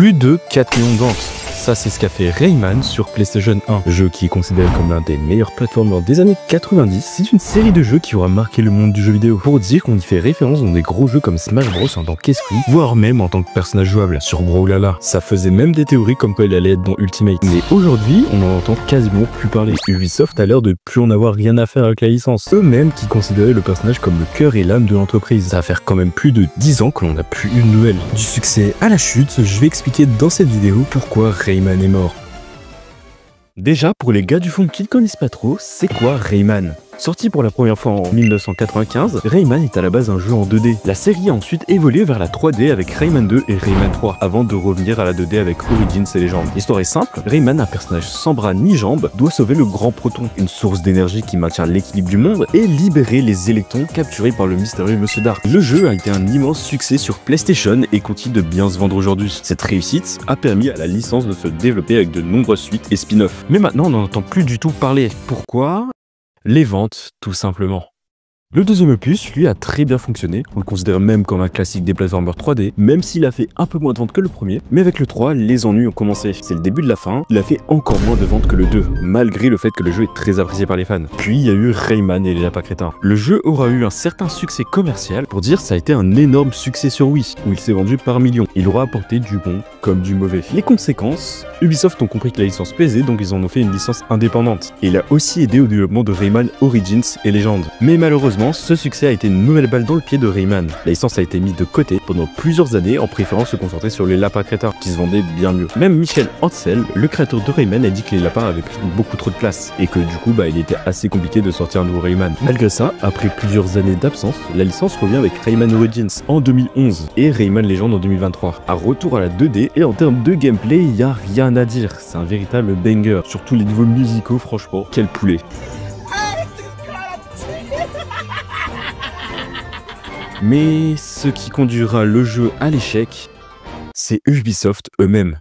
plus de 4 millions de ventes. Ça, c'est ce qu'a fait Rayman sur PlayStation 1, jeu qui est considéré comme l'un des meilleurs platformers des années 90. C'est une série de jeux qui aura marqué le monde du jeu vidéo. Pour dire qu'on y fait référence dans des gros jeux comme Smash Bros en tant qu'esprit, voire même en tant que personnage jouable sur Brawlhalla. Ça faisait même des théories comme quoi il allait être dans Ultimate. Mais aujourd'hui, on n'en entend quasiment plus parler. Ubisoft a l'air de plus en avoir rien à faire avec la licence. Eux-mêmes qui considéraient le personnage comme le cœur et l'âme de l'entreprise. Ça va faire quand même plus de 10 ans que l'on n'a plus une nouvelle. Du succès à la chute, je vais expliquer dans cette vidéo pourquoi Rayman est mort. Déjà, pour les gars du fond qui ne connaissent pas trop, c'est quoi Rayman ? Sorti pour la première fois en 1995, Rayman est à la base un jeu en 2D. La série a ensuite évolué vers la 3D avec Rayman 2 et Rayman 3, avant de revenir à la 2D avec Origins et Legends. L'histoire est simple, Rayman, un personnage sans bras ni jambes, doit sauver le Grand Proton, une source d'énergie qui maintient l'équilibre du monde, et libérer les électrons capturés par le mystérieux Monsieur Dark. Le jeu a été un immense succès sur PlayStation et continue de bien se vendre aujourd'hui. Cette réussite a permis à la licence de se développer avec de nombreuses suites et spin-offs. Mais maintenant, on n'en entend plus du tout parler. Pourquoi ? Les ventes, tout simplement. Le deuxième opus, lui, a très bien fonctionné. On le considère même comme un classique des platformers 3D, même s'il a fait un peu moins de ventes que le premier. Mais avec le 3, les ennuis ont commencé. C'est le début de la fin, il a fait encore moins de ventes que le 2, malgré le fait que le jeu est très apprécié par les fans. Puis il y a eu Rayman et les lapins crétins. Le jeu aura eu un certain succès commercial, pour dire ça a été un énorme succès sur Wii, où il s'est vendu par millions. Il aura apporté du bon comme du mauvais. Les conséquences, Ubisoft ont compris que la licence pesait, donc ils en ont fait une licence indépendante. Et il a aussi aidé au développement de Rayman Origins et Legends. Mais malheureusement, ce succès a été une nouvelle balle dans le pied de Rayman. La licence a été mise de côté pendant plusieurs années en préférant se concentrer sur les lapins crétins, qui se vendaient bien mieux. Même Michel Ancel, le créateur de Rayman, a dit que les lapins avaient pris beaucoup trop de place, et que du coup, il était assez compliqué de sortir un nouveau Rayman. Malgré ça, après plusieurs années d'absence, la licence revient avec Rayman Origins en 2011 et Rayman Legends en 2023. Un retour à la 2D, et en termes de gameplay, il n'y a rien à dire. C'est un véritable banger. Surtout les niveaux musicaux, franchement, quel poulet. Mais ce qui conduira le jeu à l'échec, c'est Ubisoft eux-mêmes.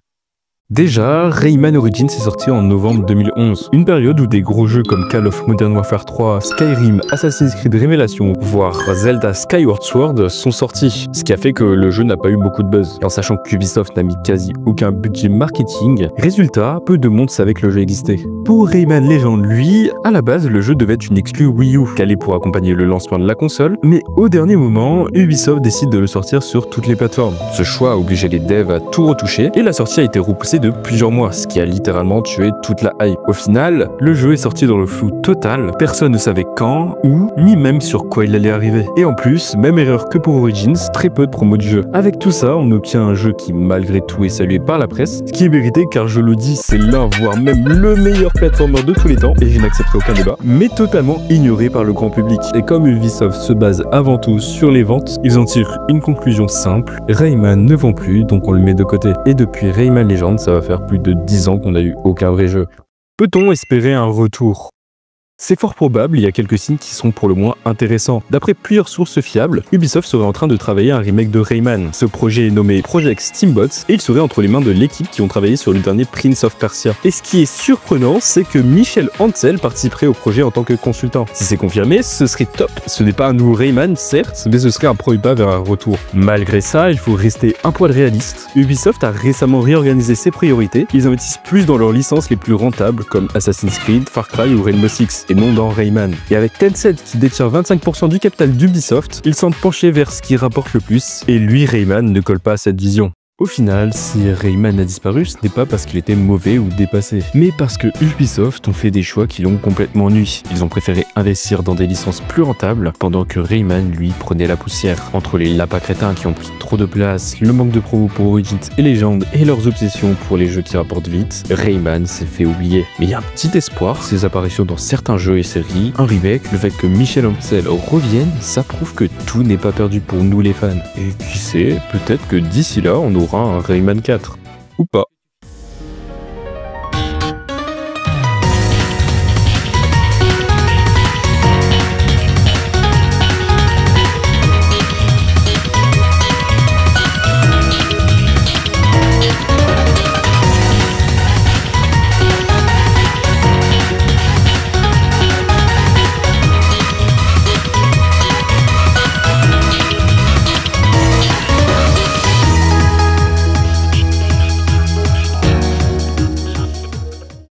Déjà, Rayman Origins est sorti en novembre 2011, une période où des gros jeux comme Call of Modern Warfare 3, Skyrim, Assassin's Creed Révélation, voire Zelda Skyward Sword sont sortis, ce qui a fait que le jeu n'a pas eu beaucoup de buzz. Et en sachant qu'Ubisoft n'a mis quasi aucun budget marketing, résultat, peu de monde savait que le jeu existait. Pour Rayman Legends, lui, à la base, le jeu devait être une exclue Wii U, calée pour accompagner le lancement de la console, mais au dernier moment, Ubisoft décide de le sortir sur toutes les plateformes. Ce choix a obligé les devs à tout retoucher, et la sortie a été repoussée de plusieurs mois, ce qui a littéralement tué toute la hype. Au final, le jeu est sorti dans le flou total, personne ne savait quand, où, ni même sur quoi il allait arriver. Et en plus, même erreur que pour Origins, très peu de promos du jeu. Avec tout ça, on obtient un jeu qui malgré tout est salué par la presse, ce qui est mérité car je le dis, c'est l'un voire même le meilleur platformer de tous les temps, et je n'accepterai aucun débat, mais totalement ignoré par le grand public. Et comme Ubisoft se base avant tout sur les ventes, ils en tirent une conclusion simple, Rayman ne vend plus, donc on le met de côté. Et depuis Rayman Legends, ça va faire plus de 10 ans qu'on n'a eu aucun vrai jeu. Peut-on espérer un retour ? C'est fort probable, il y a quelques signes qui sont pour le moins intéressants. D'après plusieurs sources fiables, Ubisoft serait en train de travailler un remake de Rayman. Ce projet est nommé Project Steamboat et il serait entre les mains de l'équipe qui ont travaillé sur le dernier Prince of Persia. Et ce qui est surprenant, c'est que Michel Ancel participerait au projet en tant que consultant. Si c'est confirmé, ce serait top. Ce n'est pas un nouveau Rayman, certes, mais ce serait un premier pas vers un retour. Malgré ça, il faut rester un poil réaliste. Ubisoft a récemment réorganisé ses priorités. Ils investissent plus dans leurs licences les plus rentables, comme Assassin's Creed, Far Cry ou Rainbow Six, et non dans Rayman. Et avec Tencent qui détient 25% du capital d'Ubisoft, ils semblent pencher vers ce qui rapporte le plus, et lui, Rayman, ne colle pas à cette vision. Au final, si Rayman a disparu, ce n'est pas parce qu'il était mauvais ou dépassé, mais parce que Ubisoft ont fait des choix qui l'ont complètement nui. Ils ont préféré investir dans des licences plus rentables, pendant que Rayman, lui, prenait la poussière. Entre les lapins crétins qui ont pris trop de place, le manque de promos pour Origins et Legends, et leurs obsessions pour les jeux qui rapportent vite, Rayman s'est fait oublier. Mais il y a un petit espoir, ses apparitions dans certains jeux et séries, un remake, le fait que Michel Ancel revienne, ça prouve que tout n'est pas perdu pour nous les fans. Et qui sait, peut-être que d'ici là, on aura un Rayman 4. Ou pas.